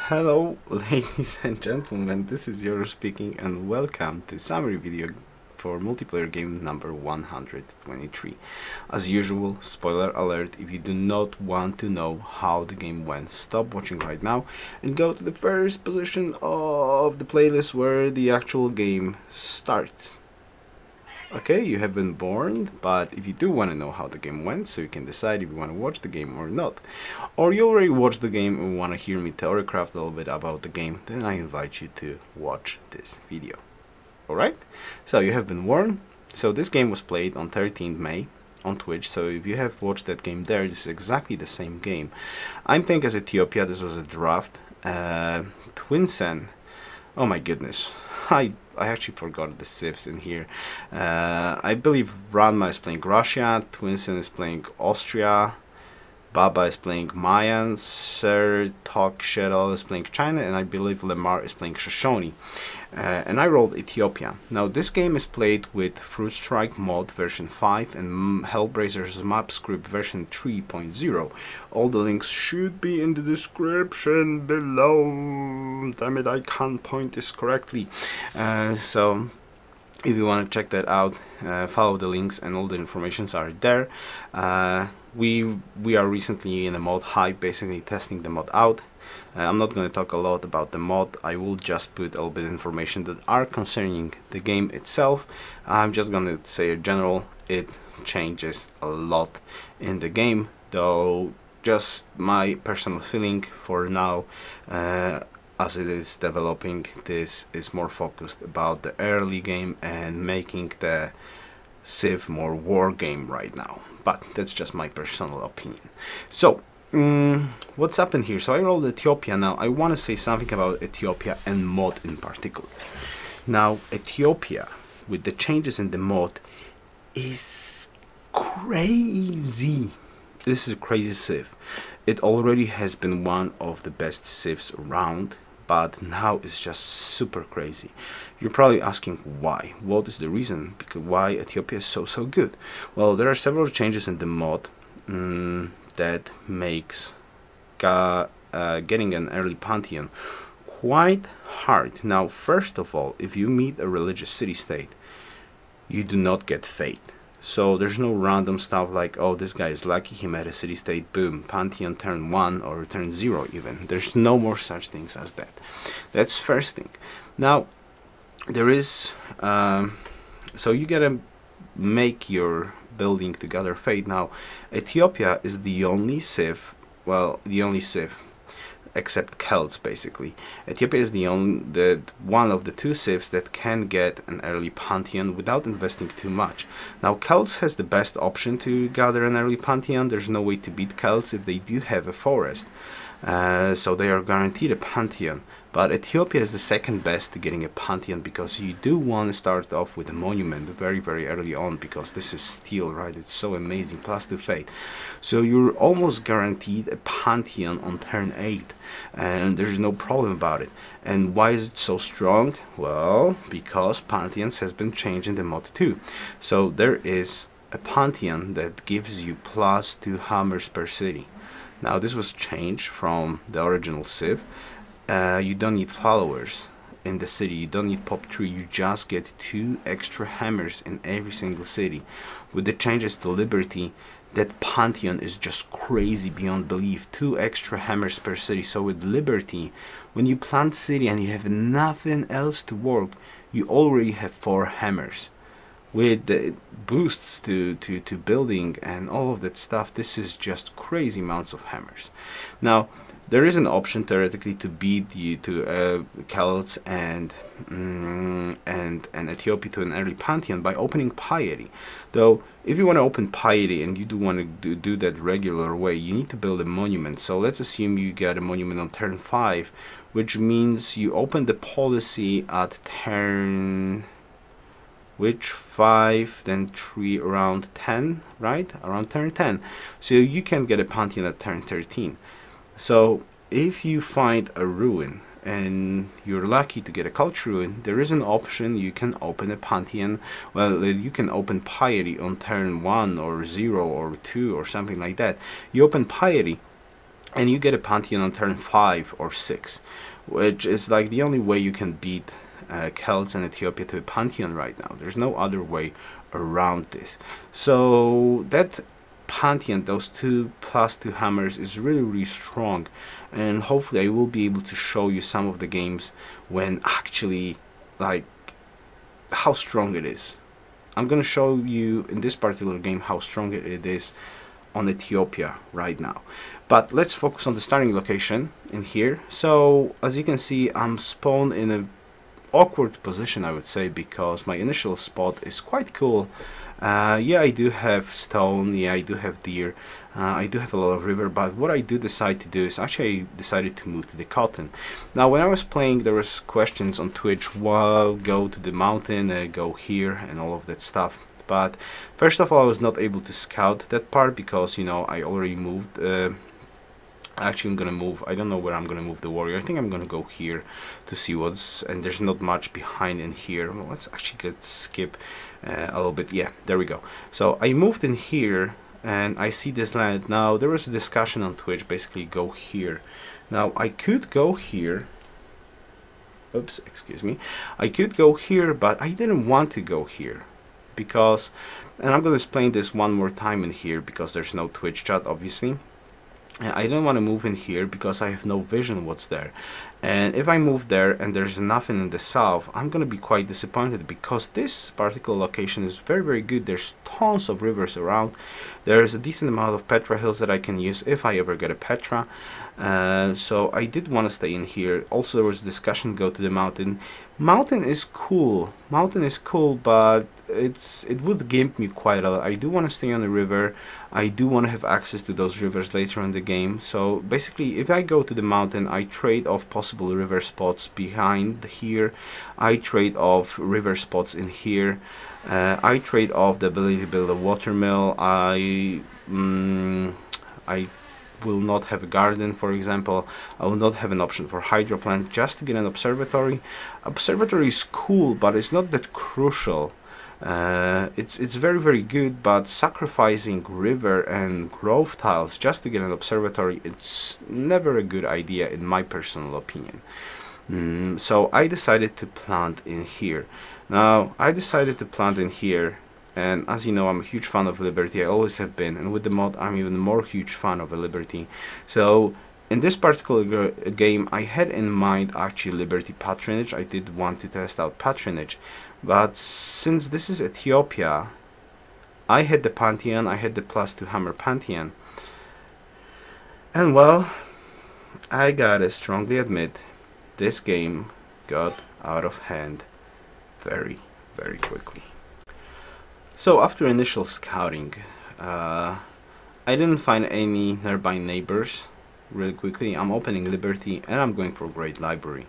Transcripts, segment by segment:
Hello ladies and gentlemen, this is Yoruus speaking and welcome to summary video for multiplayer game number 123. As usual, spoiler alert, if you do not want to know how the game went, stop watching right now and go to the first position of the playlist where the actual game starts. Okay, you have been warned, but if you do want to know how the game went, so you can decide if you want to watch the game or not, or you already watched the game and want to hear me theorycraft a little bit about the game, then I invite you to watch this video. Alright, so you have been warned. So this game was played on 13th May on Twitch, so if you have watched that game there, this is exactly the same game. I'm playing as Ethiopia. This was a draft. Twinsen, oh my goodness, I actually forgot the civs in here. I believe Ranma is playing Russia, Twinsen is playing Austria, Baba is playing Mayans, Sir Tok Shadow is playing China, and I believe Lemar is playing Shoshone. And I rolled Ethiopia. Now this game is played with Fruitstrike mod version 5 and Hellbrazer's map script version 3.0. All the links should be in the description below. Damn it, I can't point this correctly. So if you want to check that out, follow the links and all the informations are there. We are recently in a mod hype, basically testing the mod out. I'm not going to talk a lot about the mod. I will just put a little bit of information that are concerning the game itself. I'm just going to say in general, it changes a lot in the game, though just my personal feeling for now, as it is developing, this is more focused about the early game and making the Civ more war game right now. But that's just my personal opinion. So what's happened here? So I rolled Ethiopia. Now I want to say something about Ethiopia and mod in particular. Now Ethiopia, with the changes in the mod, is crazy. This is a crazy civ. It already has been one of the best civs around, but now it's just super crazy. You're probably asking why. What is the reason? Because why Ethiopia is so good? Well, there are several changes in the mod that makes getting an early pantheon quite hard. Now, first of all, if you meet a religious city-state, you do not get fate. So there's no random stuff like, oh, this guy is lucky, he met a city-state, boom, pantheon turn 1 or turn 0 even. There's no more such things as that. That's first thing. Now, there is, so you gotta make your building to gather fate. Now, Ethiopia is the only civ, well, the only civ, except Celts basically. Ethiopia is the one of the two civs that can get an early pantheon without investing too much. Now Celts has the best option to gather an early pantheon. There's no way to beat Celts if they do have a forest, so they are guaranteed a pantheon. But Ethiopia is the second best to getting a pantheon, because you do want to start off with a monument very early on, because this is steel, right? It's so amazing, plus 2 fate. So you're almost guaranteed a pantheon on turn 8, and there's no problem about it. And why is it so strong? Well, because pantheons has been changed in the mod too. So there is a pantheon that gives you plus 2 hammers per city. Now this was changed from the original civ. You don't need followers in the city, you don't need pop 3, you just get 2 extra hammers in every single city. With the changes to Liberty, that pantheon is just crazy beyond belief. 2 extra hammers per city. So with Liberty, when you plant city and you have nothing else to work, you already have 4 hammers. With the boosts to building and all of that stuff, this is just crazy amounts of hammers. Now there is an option theoretically to beat you to Celts and Ethiopia to an early pantheon by opening piety. Though if you want to open piety and you do want to do that regular way, you need to build a monument. So let's assume you get a monument on turn 5, which means you open the policy at turn 5, then 3 around 10, right? Around turn 10. So you can get a pantheon at turn 13. So if you find a ruin and you're lucky to get a cult ruin, there is an option you can open a pantheon. Well, you can open piety on turn 1 or 0 or 2 or something like that. You open piety, and you get a pantheon on turn 5 or 6, which is like the only way you can beat Celts and Ethiopia to a pantheon right now. There's no other way around this. So that pantheon, those 2+2 hammers, is really strong, and hopefully I will be able to show you some of the games when actually, like, how strong it is. I'm gonna show you in this particular game how strong it is on Ethiopia right now. But let's focus on the starting location in here. So as you can see, I'm spawned in a awkward position, I would say, because my initial spot is quite cool. Yeah, I do have stone, yeah, I do have deer, I do have a lot of river, but what I do decide to do is actually I decided to move to the cotton. Now when I was playing, there was questions on Twitch, well, go to the mountain, go here, and all of that stuff. But first of all, I was not able to scout that part because, you know, I already moved. Actually, I'm gonna move. I don't know where I'm gonna move the warrior. I think I'm gonna go here to see what's, and there's not much behind in here. Well, let's actually skip a little bit. Yeah, there we go. So I moved in here and I see this land. Now there was a discussion on Twitch, basically go here. Now I could go here. Oops, excuse me. I could go here, but I didn't want to go here because, and I'm gonna explain this one more time in here because there's no Twitch chat, obviously. I don't want to move in here because I have no vision what's there, and if I move there and there's nothing in the south, I'm gonna be quite disappointed because this particular location is very good. There's tons of rivers around, there's a decent amount of Petra hills that I can use if I ever get a Petra, so I did want to stay in here. Also there was discussion go to the mountain. Mountain is cool, but it would gimp me quite a lot. I do want to stay on the river. I do want to have access to those rivers later in the game. So basically, if I go to the mountain, I trade off possible river spots behind here. I trade off river spots in here. I trade off the ability to build a watermill. I will not have a garden, for example. I will not have an option for hydro plant just to get an observatory. Observatory is cool, but it's not that crucial. It's very good, but sacrificing river and growth tiles just to get an observatory, it's never a good idea in my personal opinion. So I decided to plant in here. Now I decided to plant in here, and as you know, I'm a huge fan of Liberty. I always have been, and with the mod I'm even more huge fan of Liberty. So in this particular game I had in mind actually Liberty Patronage. I did want to test out Patronage, but since this is Ethiopia, I had the Pantheon, I had the +2 hammer Pantheon, and well, I gotta strongly admit, this game got out of hand very quickly. So after initial scouting, I didn't find any nearby neighbors really quickly. I'm opening Liberty and I'm going for Great Library.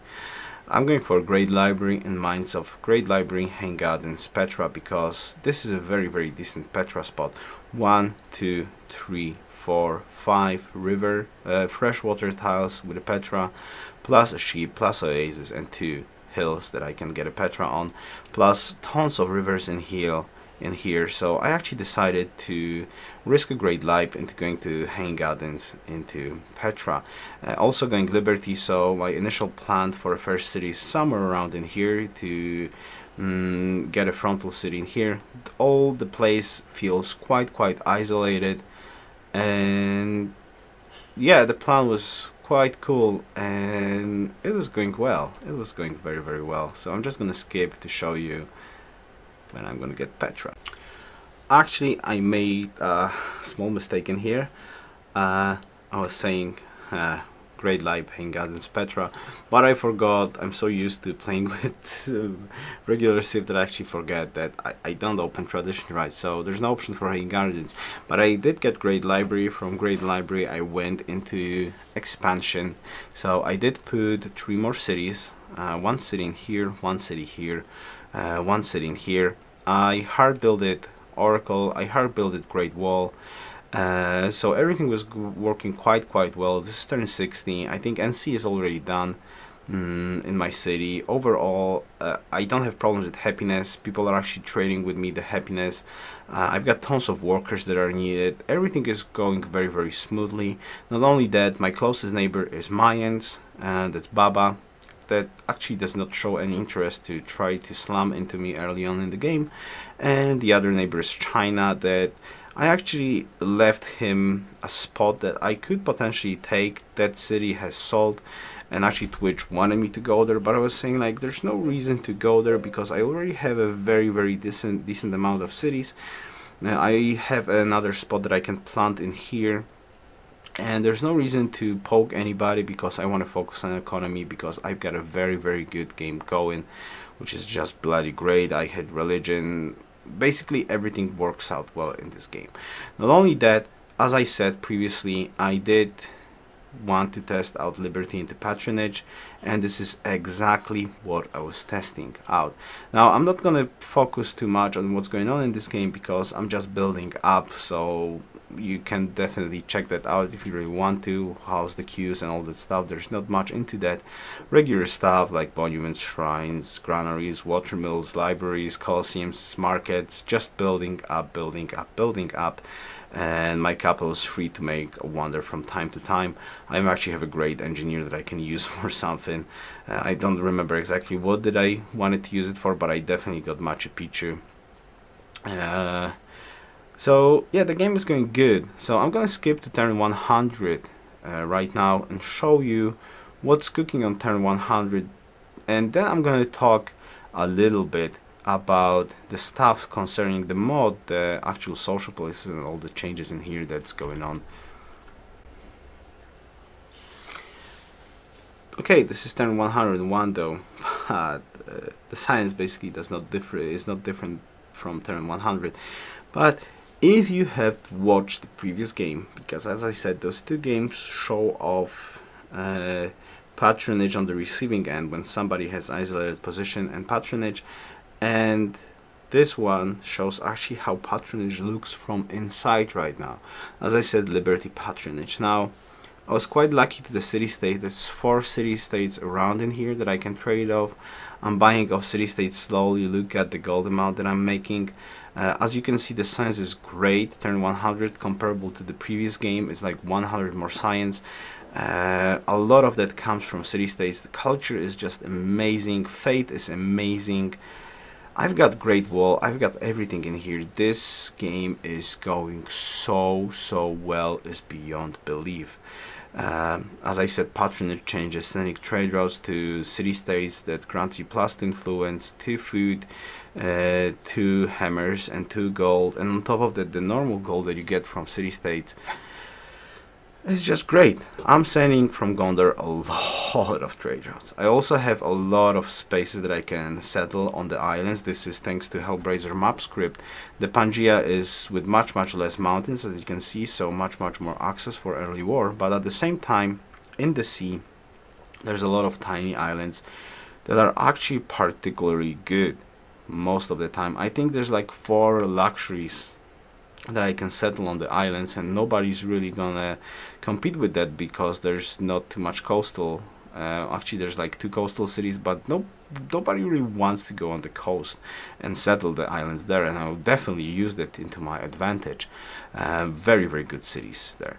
I'm going for Great Library in minds of Great Library, Hang Gardens, Petra, because this is a very decent Petra spot. 1, 2, 3, 4, 5 river, freshwater tiles with a Petra, plus a sheep, plus oasis, and 2 hills that I can get a Petra on, plus tons of rivers in here. So I actually decided to risk a Great Life into going to Hang Gardens into Petra. Also going Liberty, so my initial plan for a first city is somewhere around in here to get a frontal city in here. All the place feels quite isolated, and yeah, the plan was quite cool and it was going well. It was going very well. So I'm just gonna skip to show you when I'm gonna get Petra. Actually, I made a small mistake in here. I was saying Great Life, Hang Gardens, Petra, but I forgot. I'm so used to playing with regular Civ that I actually forget that I don't open Tradition right, so there's no option for Hang Gardens. But I did get Great Library. From Great Library I went into Expansion, so I did put 3 more cities, 1 city in here, 1 city here, 1 city in here. I hard builded Oracle, I hard builded Great Wall, so everything was working quite well. This is turn 60. I think NC is already done. in my city. Overall, I don't have problems with happiness. People are actually trading with me the happiness. I've got tons of workers that are needed. Everything is going very, very smoothly. Not only that, my closest neighbor is Mayans, and that's Baba, that actually does not show any interest to try to slam into me early on in the game. And the other neighbor is China, that I actually left him a spot that I could potentially take. That city has sold, and actually Twitch wanted me to go there, but I was saying like there's no reason to go there because I already have a very decent amount of cities. Now I have another spot that I can plant in here, and there's no reason to poke anybody because I want to focus on economy, because I've got a very good game going, which is just bloody great. I had religion, basically everything works out well in this game. Not only that, as I said previously, I did want to test out liberty into patronage, and this is exactly what I was testing out. Now I'm not gonna focus too much on what's going on in this game because I'm just building up, so you can definitely check that out if you really want to. How's the queues and all that stuff. There's not much into that. Regular stuff like monuments, shrines, granaries, water mills, libraries, coliseums, markets, just building up, and my capital is free to make a wonder from time to time. I actually have a great engineer that I can use for something. I don't remember exactly what did I wanted to use it for, but I definitely got Machu Picchu. So yeah, the game is going good. So I'm gonna skip to turn 100 right now and show you what's cooking on turn 100, and then I'm gonna talk a little bit about the stuff concerning the mod, the actual social places, and all the changes in here that's going on. Okay, this is turn 101 though, but the science basically is not different from turn 100. But if you have watched the previous game, because as I said, those two games show off patronage on the receiving end when somebody has isolated position and patronage, and this one shows actually how patronage looks from inside right now. As I said, liberty patronage. Now I was quite lucky to the city-state. There's 4 city-states around in here that I can trade off. I'm buying off city-states slowly. Look at the gold amount that I'm making. As you can see, the science is great. Turn 100 comparable to the previous game. It's like 100 more science. A lot of that comes from city-states. The culture is just amazing. Fate is amazing. I've got Great Wall, I've got everything in here. This game is going so well, is beyond belief. As I said, patronage changes, scenic trade routes to city-states that grants you +2 influence, 2 food, 2 hammers and 2 gold, and on top of that the normal gold that you get from city-states. It's just great. I'm sending from Gondor a lot of trade routes. I also have a lot of spaces that I can settle on the islands. This is thanks to Hellbrazer map script. The Pangea is with much less mountains, as you can see, so much more access for early war. But at the same time, in the sea, there's a lot of tiny islands that are actually particularly good most of the time. I think there's like 4 luxuries that I can settle on the islands, and nobody's really gonna compete with that because there's not too much coastal. Actually, there's like 2 coastal cities, but nobody really wants to go on the coast and settle the islands there, and I'll definitely use that into my advantage. Very good cities there.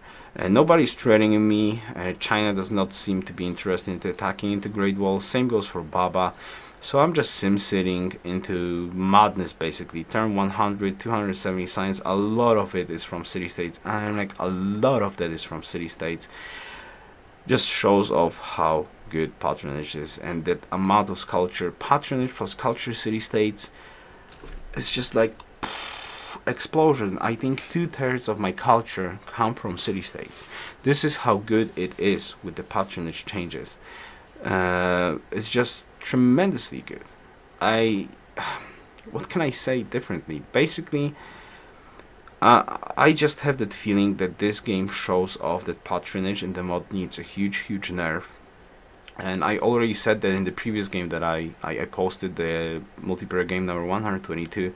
Nobody's trading in me. China does not seem to be interested in attacking into Great Wall. Same goes for Baba. So I'm just sim-sitting into madness basically. Turn 100, 270 science. A lot of it is from city-states, and like a lot of that is from city-states. Just shows off how good patronage is, and that amount of culture. Patronage plus culture, city-states. It's just like explosion. I think 2/3 of my culture come from city-states. This is how good it is with the patronage changes. It's just tremendously good. What can I say differently? Basically, I just have that feeling that this game shows off that patronage in the mod needs a huge nerf. And I already said that in the previous game that I posted, the multiplayer game number 122.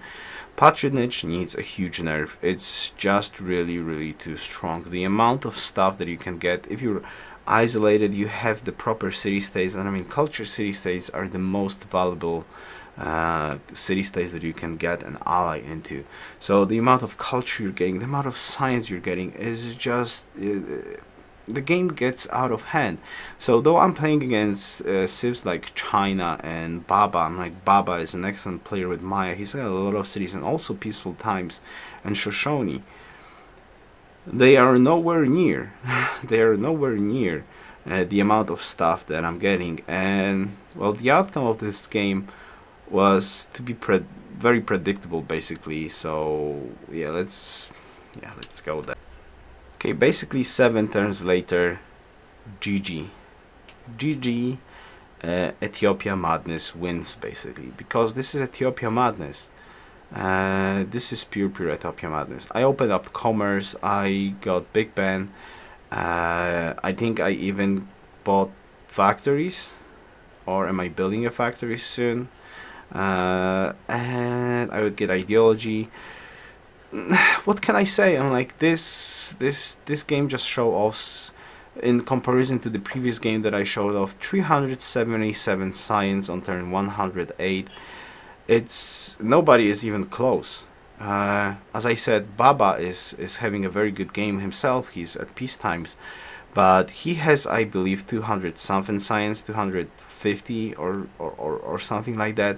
Patronage needs a huge nerf. It's just really too strong. The amount of stuff that you can get if you're isolated, you have the proper city-states, and I mean culture city-states are the most valuable city-states that you can get an ally into. So the amount of culture you're getting, the amount of science you're getting is just the game gets out of hand. So though I'm playing against civs like China and Baba, I'm like, Baba is an excellent player with Maya, he's got a lot of cities, and also Peaceful Times and Shoshone, they are nowhere near they are nowhere near the amount of stuff that I'm getting. And well, the outcome of this game was to be very predictable basically. So yeah, let's go there. Okay, basically 7 turns later, GG. Ethiopia Madness wins basically, because this is Ethiopia Madness. This is pure Ethiopia Madness. I opened up commerce, I got Big Ben, I think I even bought factories, or am I building a factory soon? And I would get ideology. What can I say? I'm like, this game just show offs in comparison to the previous game that I showed off. 377 science on turn 108. It's nobody is even close. As I said, Baba is having a very good game himself. He's at peace times, but he has, I believe, 200 something science, 250 or something like that.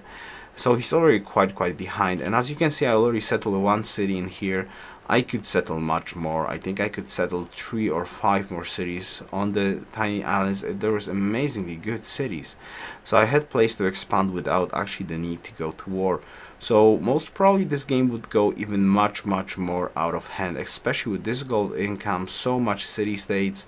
So he's already quite behind. And as you can see, I already settled 1 city in here. I could settle much more. I think I could settle 3 or 5 more cities on the tiny islands. There was amazingly good cities, so I had place to expand without actually the need to go to war. So most probably this game would go even much more out of hand, especially with this gold income, so much city-states.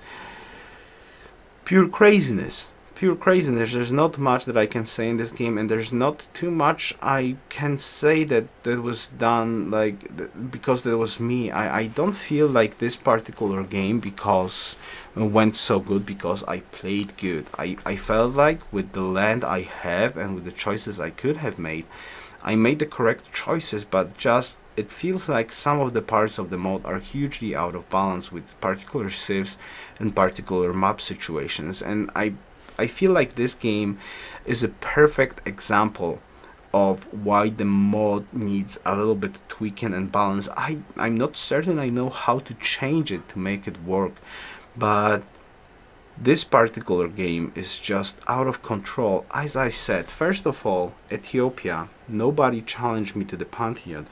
Pure craziness. There's not much that I can say in this game, and there's not too much I can say that was done like because that was me. I don't feel like this particular game because went so good because I played good. I felt like with the land I have and with the choices I could have made, I made the correct choices, but just it feels like some of the parts of the mod are hugely out of balance with particular civs and particular map situations, and I feel like this game is a perfect example of why the mod needs a little bit of tweaking and balance. I'm not certain I know how to change it to make it work, but this particular game is just out of control. As I said, first of all, Ethiopia, nobody challenged me to the pantheon.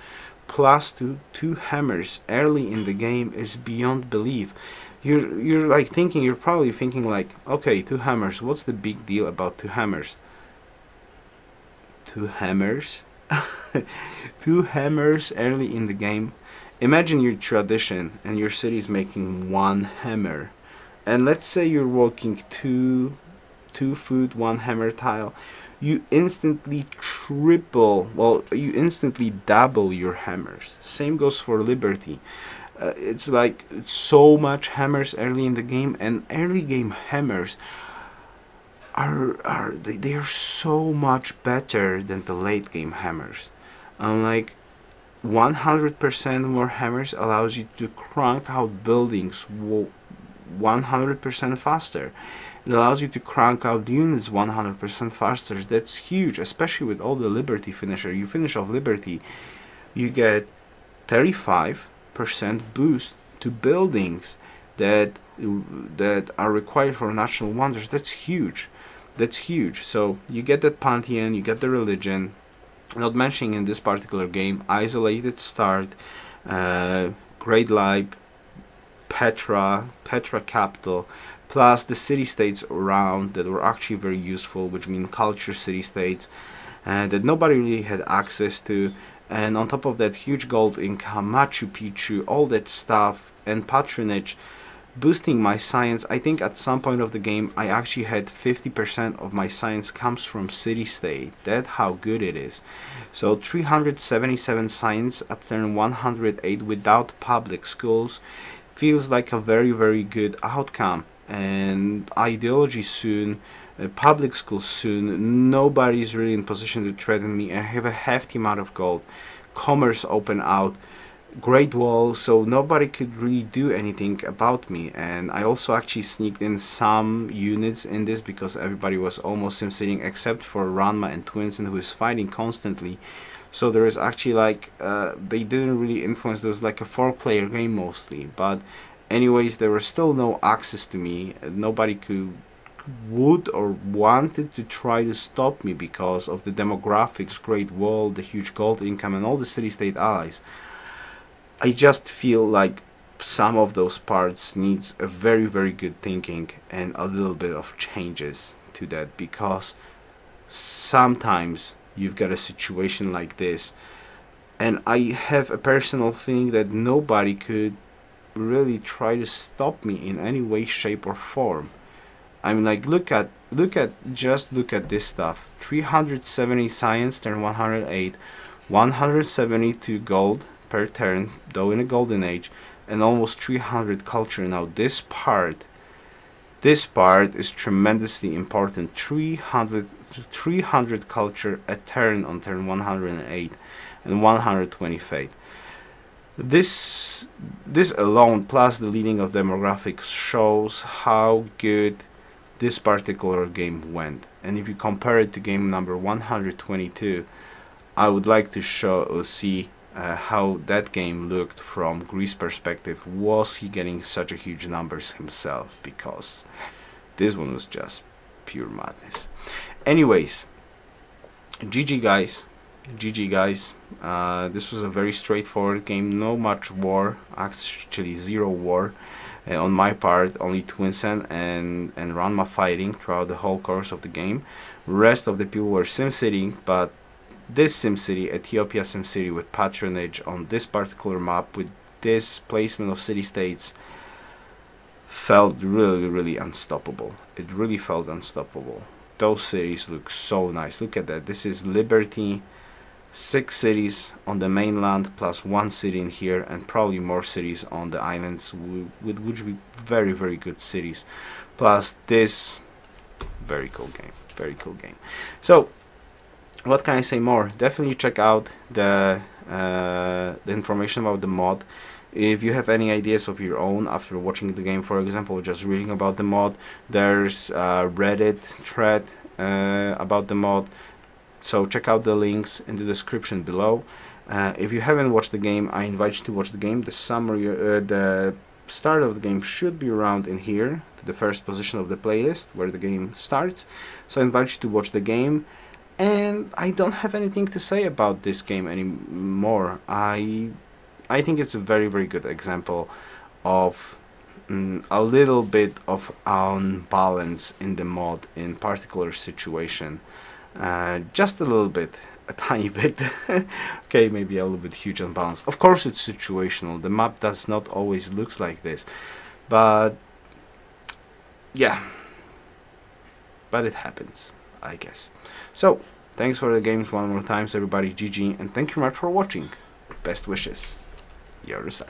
Plus two hammers early in the game is beyond belief. You're like thinking, you're probably thinking like, okay, 2 hammers, what's the big deal about 2 hammers? 2 hammers? 2 hammers early in the game. Imagine your tradition and your city is making 1 hammer, and let's say you're working 2 food, 1 hammer tile. You instantly you instantly double your hammers. Same goes for liberty. It's like so much hammers early in the game, and early game hammers they are so much better than the late game hammers. Like 100% more hammers allows you to crank out buildings 100% faster. It allows you to crank out units 100% faster. That's huge, especially with all the liberty finisher. You finish off liberty, you get 35% boost to buildings that are required for national wonders. That's huge. So you get that pantheon, you get the religion, not mentioning in this particular game isolated start, Great Libe, Petra capital, plus the city-states around that were actually very useful, which mean culture city-states that nobody really had access to. And on top of that, huge gold income, Machu Picchu, all that stuff, and patronage, boosting my science. I think at some point of the game I actually had 50% of my science comes from city-state. That's how good it is. So 377 science at turn 108 without public schools feels like a very good outcome. And ideology soon, public schools soon, nobody's really in position to threaten me. I have a hefty amount of gold, commerce open out, Great Wall, so nobody could really do anything about me. And I also actually sneaked in some units in this because everybody was almost sim-sitting except for Ranma and Twinsen, who is fighting constantly. So there is actually like they didn't really influence. There was like a 4-player game mostly, but anyways, there was still no access to me. Nobody would or wanted to try to stop me because of the demographics, Great Wall, the huge gold income, and all the city-state allies. I just feel like some of those parts needs a very good thinking and a little bit of changes to that, because sometimes you've got a situation like this, and I have a personal feeling that nobody could really try to stop me in any way, shape or form. I mean, like, look at this stuff. 370 science turn 108, 172 gold per turn, though in a golden age, and almost 300 culture. Now this part is tremendously important. 300 culture a turn on turn 108 and 120 fate. This alone, plus the leading of demographics, shows how good this particular game went. And if you compare it to game number 122, I would like to see how that game looked from Greece perspective. Was he getting such a huge numbers himself? Because this one was just pure madness. Anyways, GG guys. This was a very straightforward game. No much war, actually zero war on my part. Only Twinsen and Ranma fighting throughout the whole course of the game. Rest of the people were sim-sitting, but this SimCity, Ethiopia SimCity with Patronage on this particular map with this placement of city-states, felt really unstoppable. It really felt unstoppable. Those cities look so nice. Look at that. This is Liberty, 6 cities on the mainland plus 1 city in here, and probably more cities on the islands, with which would be very good cities. Plus this very cool game. So what can I say more? Definitely check out the information about the mod. If you have any ideas of your own after watching the game, for example, just reading about the mod, there's a Reddit thread about the mod, so check out the links in the description below. If you haven't watched the game, I invite you to watch the game. The summary, the start of the game should be around in here, to the first position of the playlist where the game starts. So I invite you to watch the game. And I don't have anything to say about this game anymore. I think it's a very good example of a little bit of unbalance in the mod in particular situation. Just a little bit, a tiny bit. Okay, maybe a little bit huge unbalance. Of course it's situational. The map does not always looks like this, but yeah, but it happens, I guess. So thanks for the games one more time, everybody. GG, and thank you very much for watching. Best wishes. Yoruus.